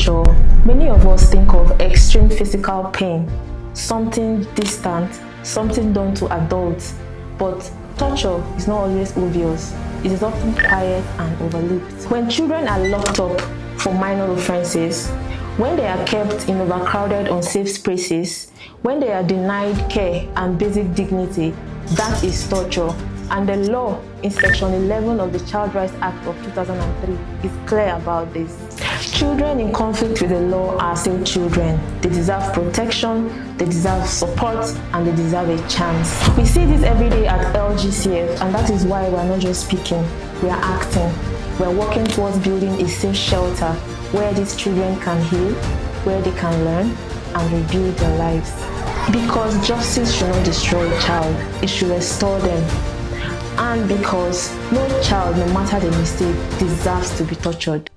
torture, many of us think of extreme physical pain, something distant, something done to adults, but torture is not always obvious. It is often quiet and overlooked. When children are locked up for minor offenses, when they are kept in overcrowded, unsafe spaces, when they are denied care and basic dignity, that is torture. And the law in Section 11 of the Child Rights Act of 2003 is clear about this. Children in conflict with the law are still children. They deserve protection, they deserve support, and they deserve a chance. We see this every day at LGCF, and that is why we are not just speaking, we are acting. We are working towards building a safe shelter where these children can heal, where they can learn and rebuild their lives. Because justice should not destroy a child, it should restore them. And because no child, no matter the mistake, deserves to be tortured.